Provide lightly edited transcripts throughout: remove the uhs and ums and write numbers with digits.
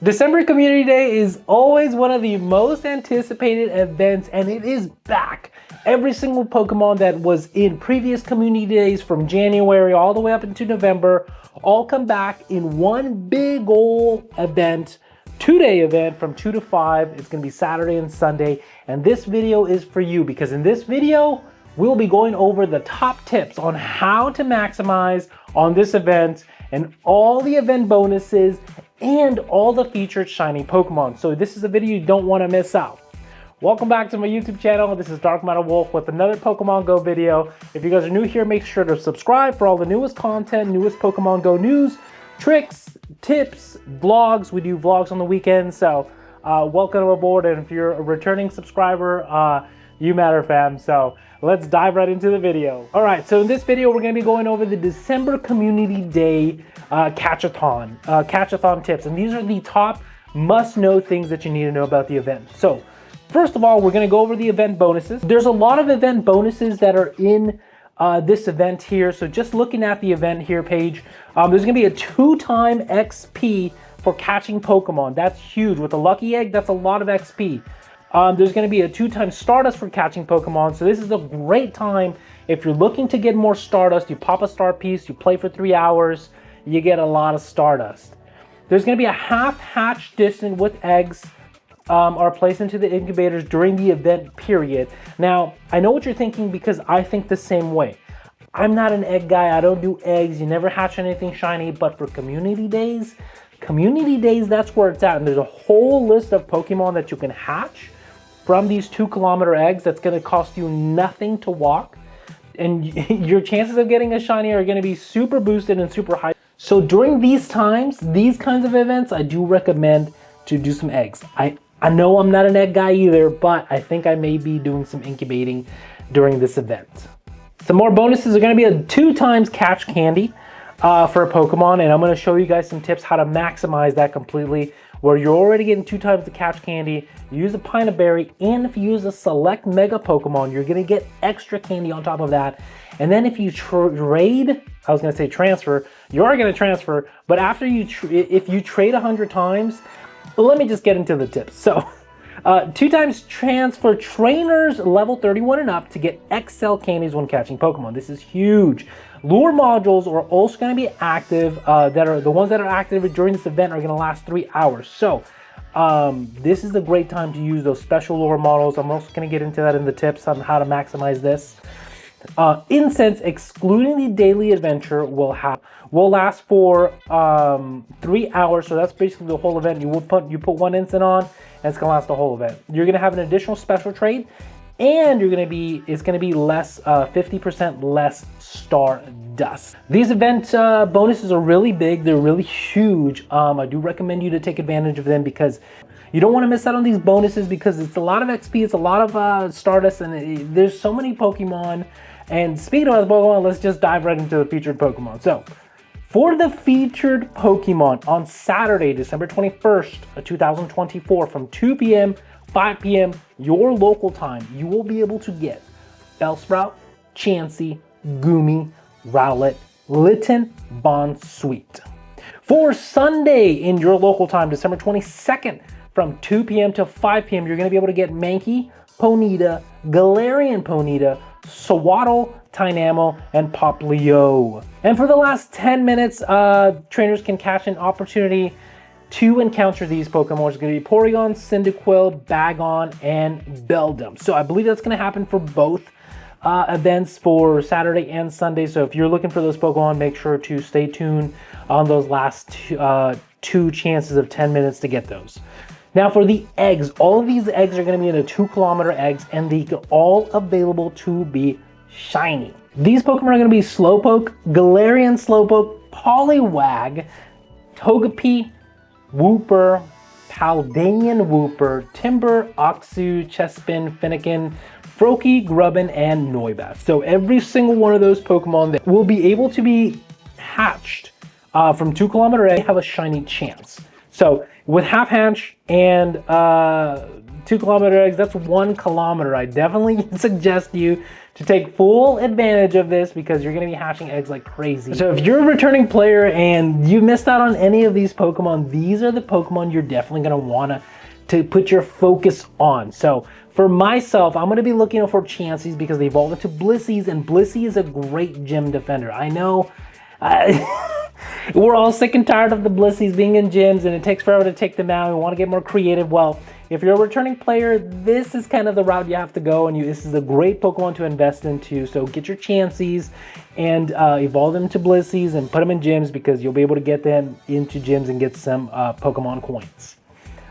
December Community Day is always one of the most anticipated events, and it is back. Every single Pokemon that was in previous Community Days from January all the way up into November all come back in one big ol' event, 2-day event from 2 to 5. It's going to be Saturday and Sunday, and this video is for you because in this video, we'll be going over the top tips on how to maximize on this event and all the event bonuses and all the featured shiny Pokemon. So this is a video you don't want to miss out. Welcome back to my YouTube channel. This is Dark Matter Wolf with another Pokemon Go video. If you guys are new here, make sure to subscribe for all the newest content, newest Pokemon Go news, tricks, tips, vlogs. We do vlogs on the weekends, so welcome aboard. And if you're a returning subscriber, you matter, fam. So let's dive right into the video. All right, so in this video, we're gonna be going over the December Community Day catch-a-thon tips. And these are the top must-know things that you need to know about the event. So first of all, we're gonna go over the event bonuses. There's a lot of event bonuses that are in this event here. So just looking at the event here page, there's gonna be a 2-time XP for catching Pokemon. That's huge. With a lucky egg, that's a lot of XP. There's going to be a 2-time Stardust for catching Pokemon. So this is a great time if you're looking to get more Stardust. You pop a star piece, you play for 3 hours, you get a lot of Stardust. There's going to be a half-hatch distant with eggs are placed into the incubators during the event period. Now, I know what you're thinking because I think the same way. I'm not an egg guy. I don't do eggs. You never hatch anything shiny. But for Community Days, that's where it's at. And there's a whole list of Pokemon that you can hatch from these 2-kilometer eggs. That's going to cost you nothing to walk, and your chances of getting a shiny are going to be super boosted and super high. So during these times, these kinds of events, I do recommend to do some eggs. I know I'm not an egg guy either, but I think I may be doing some incubating during this event. Some more bonuses are going to be a 2 times catch candy for a Pokemon, and I'm going to show you guys some tips how to maximize that completely, where you're already getting 2 times the catch candy. You use a Pinot Berry, and if you use a select Mega Pokemon, you're going to get extra candy on top of that. And then if you trade, I was going to say transfer, you are going to transfer, but after you, if you trade 100 times, well, let me just get into the tips. So 2 times transfer trainers level 31 and up to get XL candies when catching Pokemon. This is huge. Lure modules are also going to be active. That are the ones that are active during this event are going to last 3 hours. So this is a great time to use those special lure models. I'm also going to get into that in the tips on how to maximize this. Incense, excluding the daily adventure, will last for 3 hours. So that's basically the whole event. You put 1 incense on, and it's gonna last the whole event. You're gonna have an additional special trade, and it's gonna be less 50% less Stardust. These event bonuses are really big. They're really huge. I do recommend you to take advantage of them because you don't want to miss out on these bonuses because it's a lot of XP, it's a lot of Stardust, and there's so many Pokemon. And speaking of Pokemon, let's just dive right into the featured Pokemon. So, for the featured Pokemon on Saturday, December 21st, 2024, from 2 p.m., 5 p.m., your local time, you will be able to get Bellsprout, Chansey, Goomy, Rowlet, Litten, Bonsweet. For Sunday in your local time, December 22nd, from 2 p.m. to 5 p.m., you're going to be able to get Mankey, Ponyta, Galarian Ponyta, Swaddle, Tynamo, and Poplio. And for the last 10 minutes, trainers can catch an opportunity to encounter these Pokemon. It's going to be Porygon, Cyndaquil, Bagon, and Beldum. So I believe that's going to happen for both events for Saturday and Sunday. So if you're looking for those Pokemon, make sure to stay tuned on those last two chances of 10 minutes to get those. Now for the eggs, all of these eggs are going to be in a 2-kilometer eggs, and they are all available to be shiny. These Pokemon are going to be Slowpoke, Galarian Slowpoke, Poliwag, Togepi, Wooper, Paldean Wooper, Timber, Oxu, Chespin, Finnegan, Froakie, Grubbin, and Noibat. So every single one of those Pokemon that will be able to be hatched from 2-kilometer egg have a shiny chance. So with half hatch and 2-kilometer eggs, that's 1 kilometer. I definitely suggest you to take full advantage of this because you're going to be hatching eggs like crazy. So if you're a returning player and you missed out on any of these Pokemon, these are the Pokemon you're definitely going to want to put your focus on. So for myself, I'm going to be looking out for Chanseys because they evolved into Blissies, and Blissey is a great gym defender. I know we're all sick and tired of the Blissies being in gyms and it takes forever to take them out. We want to get more creative. Well, if you're a returning player, this is kind of the route you have to go, and this is a great Pokemon to invest into. So get your Chanseys and evolve them to Blissies and put them in gyms because you'll be able to get them into gyms and get some Pokemon coins.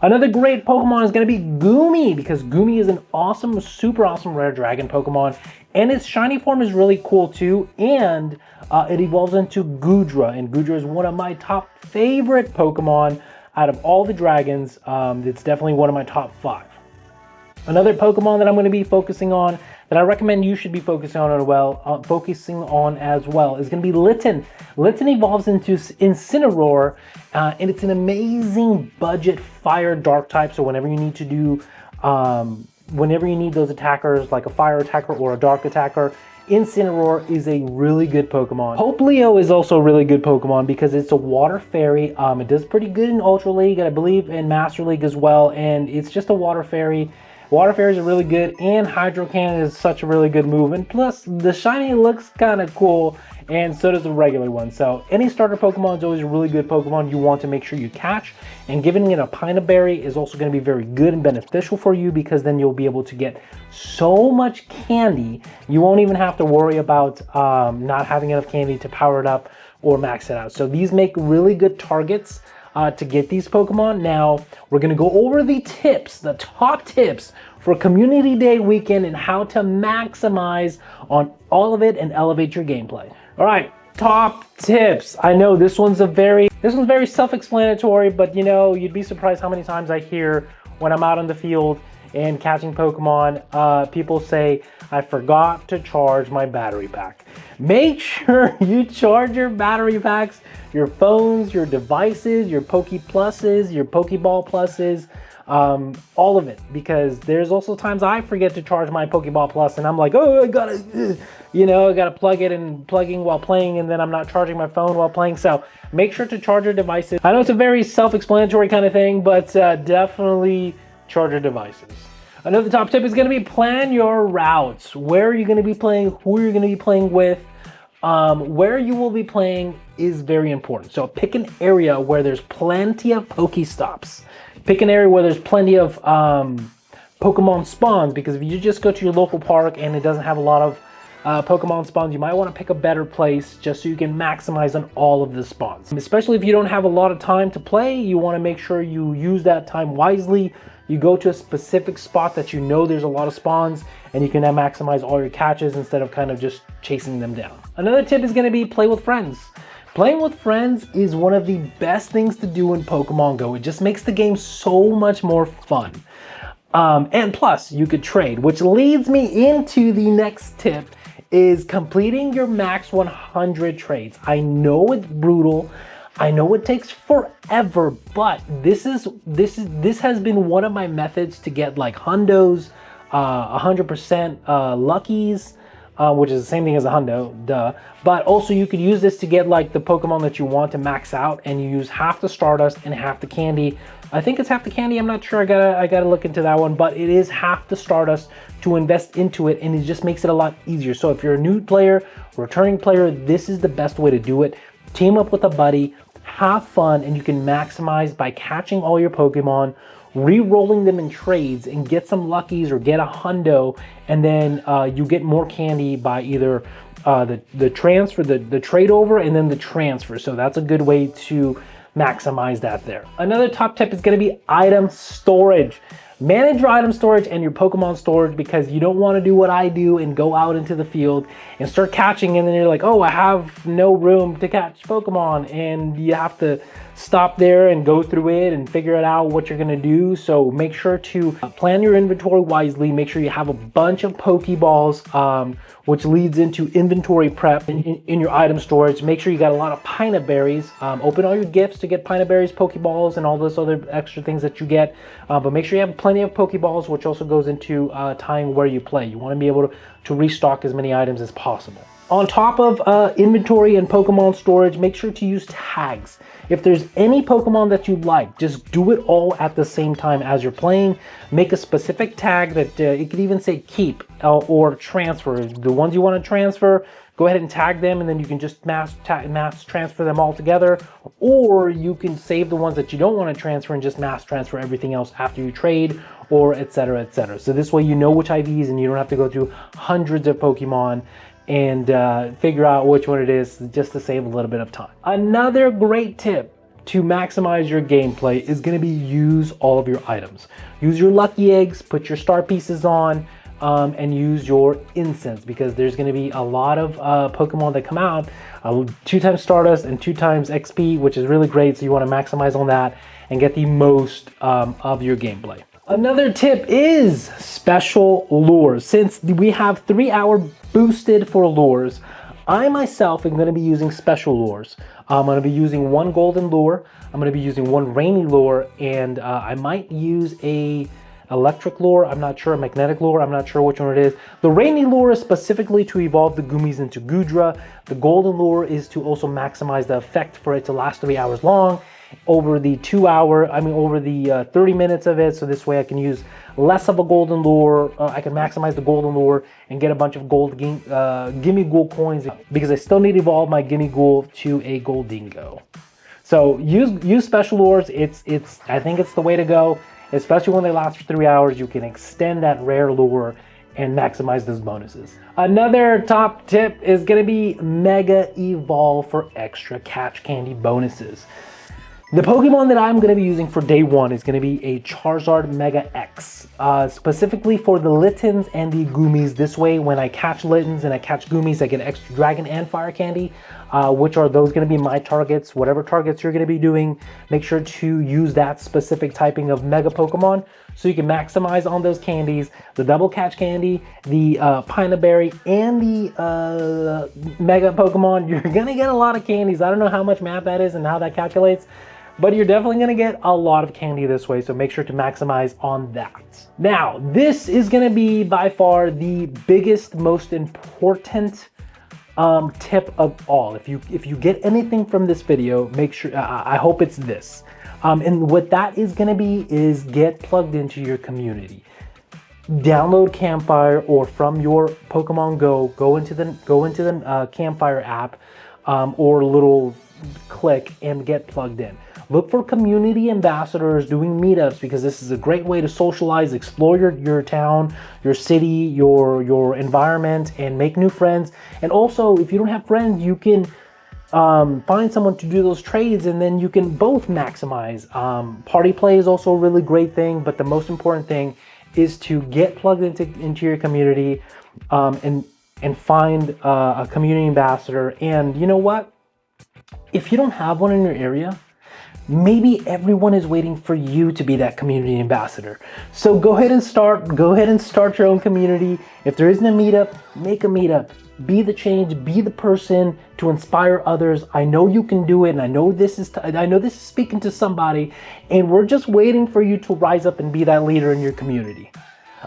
Another great Pokemon is going to be Goomy because Goomy is an awesome, super awesome rare dragon Pokemon, and its shiny form is really cool too, and it evolves into Goodra, and Goodra is one of my top favorite Pokemon out of all the dragons. It's definitely one of my top 5. Another Pokemon that I'm going to be focusing on, that I recommend you should be focusing on as well, is going to be Litten. Litten evolves into Incineroar, and it's an amazing budget fire dark type. So whenever you need to do, whenever you need those attackers like a fire attacker or a dark attacker, Incineroar is a really good Pokemon. Popplio is also a really good Pokemon because it's a water fairy. It does pretty good in Ultra League, and I believe in Master League as well, and it's just a water fairy. Water fairies are really good, and Hydro Cannon is such a really good move, and plus the shiny looks kind of cool, and so does the regular one. So any starter Pokemon is always a really good Pokemon you want to make sure you catch, and giving it a Pina Berry is also going to be very good and beneficial for you because then you'll be able to get so much candy you won't even have to worry about not having enough candy to power it up or max it out. So these make really good targets to get these Pokemon. Now, we're going to go over the tips, the top tips for Community Day weekend and how to maximize on all of it and elevate your gameplay. All right, top tips. I know this one's very self-explanatory, but you know, you'd be surprised how many times I hear when I'm out in the field and catching Pokemon, people say, I forgot to charge my battery pack. Make sure you charge your battery packs, your phones, your devices, your Poke Pluses, your Pokeball Pluses, all of it, because there's also times I forget to charge my Pokeball Plus and I'm like, oh, I gotta plug it and plugging while playing, and then I'm not charging my phone while playing. So make sure to charge your devices. I know it's a very self-explanatory kind of thing, but definitely charge your devices. Another top tip is going to be plan your routes. Where are you going to be playing? Who are you going to be playing with? Where you will be playing is very important. So pick an area where there's plenty of Pokestops. Pick an area where there's plenty of Pokemon spawns, because if you just go to your local park and it doesn't have a lot of Pokemon spawns, you might want to pick a better place just so you can maximize on all of the spawns. Especially if you don't have a lot of time to play, you want to make sure you use that time wisely. You go to a specific spot that you know there's a lot of spawns, and you can now maximize all your catches instead of kind of just chasing them down. Another tip is going to be play with friends. Playing with friends is one of the best things to do in Pokemon Go. It just makes the game so much more fun. And plus, you could trade, which leads me into the next tip, is completing your max 100 trades. I know it's brutal. I know it takes forever, but this has been one of my methods to get like hundos, 100% luckies, which is the same thing as a hundo, duh. But also you could use this to get like the Pokemon that you want to max out, and you use half the Stardust and half the candy. I think it's half the candy, I'm not sure, I gotta look into that one, but it is half the Stardust to invest into it, and it just makes it a lot easier. So if you're a new player, returning player, this is the best way to do it. Team up with a buddy, have fun, and you can maximize by catching all your Pokemon, re-rolling them in trades, and get some luckies or get a hundo, and then you get more candy by either the transfer, the trade over, and then the transfer. So that's a good way to maximize that there. Another top tip is going to be item storage. manage your item storage and your Pokemon storage, because you don't want to do what I do and go out into the field and start catching, and then you're like, oh, I have no room to catch Pokemon, and you have to stop there and go through it and figure it out what you're gonna do. So make sure to plan your inventory wisely. Make sure you have a bunch of Pokeballs, which leads into inventory prep in your item storage. Make sure you got a lot of Pinot Berries. Open all your gifts to get Pinot Berries, Pokeballs, and all those other extra things that you get. But make sure you have plenty of Pokeballs, which also goes into tying where you play. You want to be able to restock as many items as possible. On top of inventory and Pokemon storage, make sure to use tags. If there's any Pokemon that you like, just do it all at the same time as you're playing. Make a specific tag that it could even say keep or transfer. The ones you want to transfer, go ahead and tag them, and then you can just mass transfer them all together. Or you can save the ones that you don't want to transfer and just mass transfer everything else after you trade, or etc., etc. So this way you know which IVs, and you don't have to go through hundreds of Pokemon and figure out which one it is, just to save a little bit of time. Another great tip to maximize your gameplay is going to be use all of your items. Use your lucky eggs, put your star pieces on, and use your incense, because there's going to be a lot of Pokemon that come out 2 times Stardust and 2 times XP, which is really great. So you want to maximize on that and get the most of your gameplay. Another tip is special lures. Since we have 3-hour boosted for lures, I myself am going to be using special lures. I'm going to be using 1 golden lure, I'm going to be using 1 rainy lure, and I might use a electric lure, I'm not sure, a magnetic lure, I'm not sure which one it is. The rainy lure is specifically to evolve the Goomies into Goodra. The golden lure is to also maximize the effect for it to last 3 hours long over the 30 minutes of it. So this way I can use less of a golden lure. I can maximize the golden lure and get a bunch of gold gimme ghoul coins, because I still need to evolve my gimme ghoul to a goldingo. So use special lures. I think it's the way to go, especially when they last for 3 hours. You can extend that rare lure and maximize those bonuses. Another top tip is going to be Mega Evolve for extra catch candy bonuses. The Pokemon that I'm going to be using for day 1 is going to be a Charizard Mega X, specifically for the Littens and the Goomies. This way, when I catch Littens and I catch Goomies, I get extra Dragon and Fire Candy, which are those going to be my targets. Whatever targets you're going to be doing, make sure to use that specific typing of Mega Pokemon so you can maximize on those candies. The Double Catch Candy, the Pinot Berry, and the Mega Pokemon. You're going to get a lot of candies. I don't know how much math that is and how that calculates, but you're definitely going to get a lot of candy this way, so make sure to maximize on that. Now, this is going to be by far the biggest, most important tip of all. If you get anything from this video, make sure, I hope it's this. And what that is going to be is get plugged into your community. Download Campfire, or from your Pokemon Go, go into the Campfire app or little click and get plugged in. Look for community ambassadors doing meetups, because this is a great way to socialize, explore your town, your city, your environment, and make new friends. And also, if you don't have friends, you can find someone to do those trades, and then you can both maximize. Party play is also a really great thing, but the most important thing is to get plugged into your community and find a community ambassador. And you know what? If you don't have one in your area, maybe everyone is waiting for you to be that community ambassador. So go ahead and start your own community. If there isn't a meetup, make a meetup. Be the change, be the person to inspire others. I know you can do it, and I know this is speaking to somebody, and we're just waiting for you to rise up and be that leader in your community.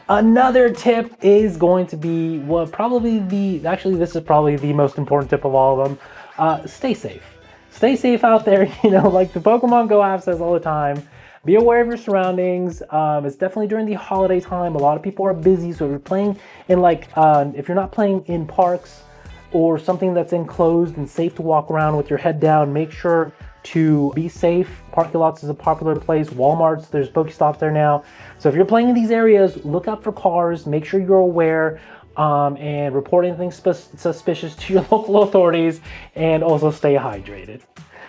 Another tip is going to be, this is probably the most important tip of all of them. Stay safe. Stay safe out there, like the Pokemon Go app says all the time. Be aware of your surroundings. It's definitely during the holiday time. A lot of people are busy, so if you're playing in if you're not playing in parks or something that's enclosed and safe to walk around with your head down, make sure to be safe. Parking lots is a popular place. Walmarts, there's Pokestops there now. So if you're playing in these areas, look out for cars. Make sure you're aware. And report anything suspicious to your local authorities, and also stay hydrated.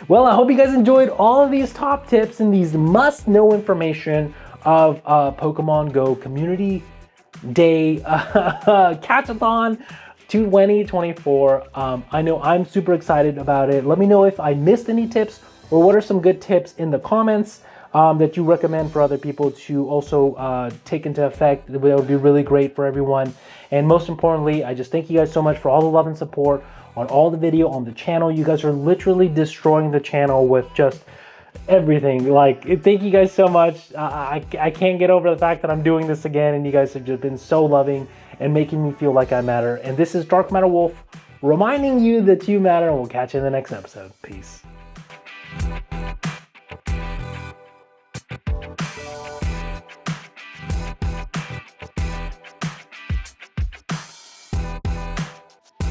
Well, I hope you guys enjoyed all of these top tips and these must-know information of Pokemon Go Community Day Catch-a-thon 2024. I know I'm super excited about it. Let me know if I missed any tips, or what are some good tips in the comments that you recommend for other people to also take into effect. That would be really great for everyone. And most importantly, I just thank you guys so much for all the love and support on all the video on the channel. You guys are literally destroying the channel with just everything. Like, thank you guys so much. I can't get over the fact that I'm doing this again, and you guys have just been so loving and making me feel like I matter. And this is Dark Matter Wolf reminding you that you matter, and we'll catch you in the next episode. Peace.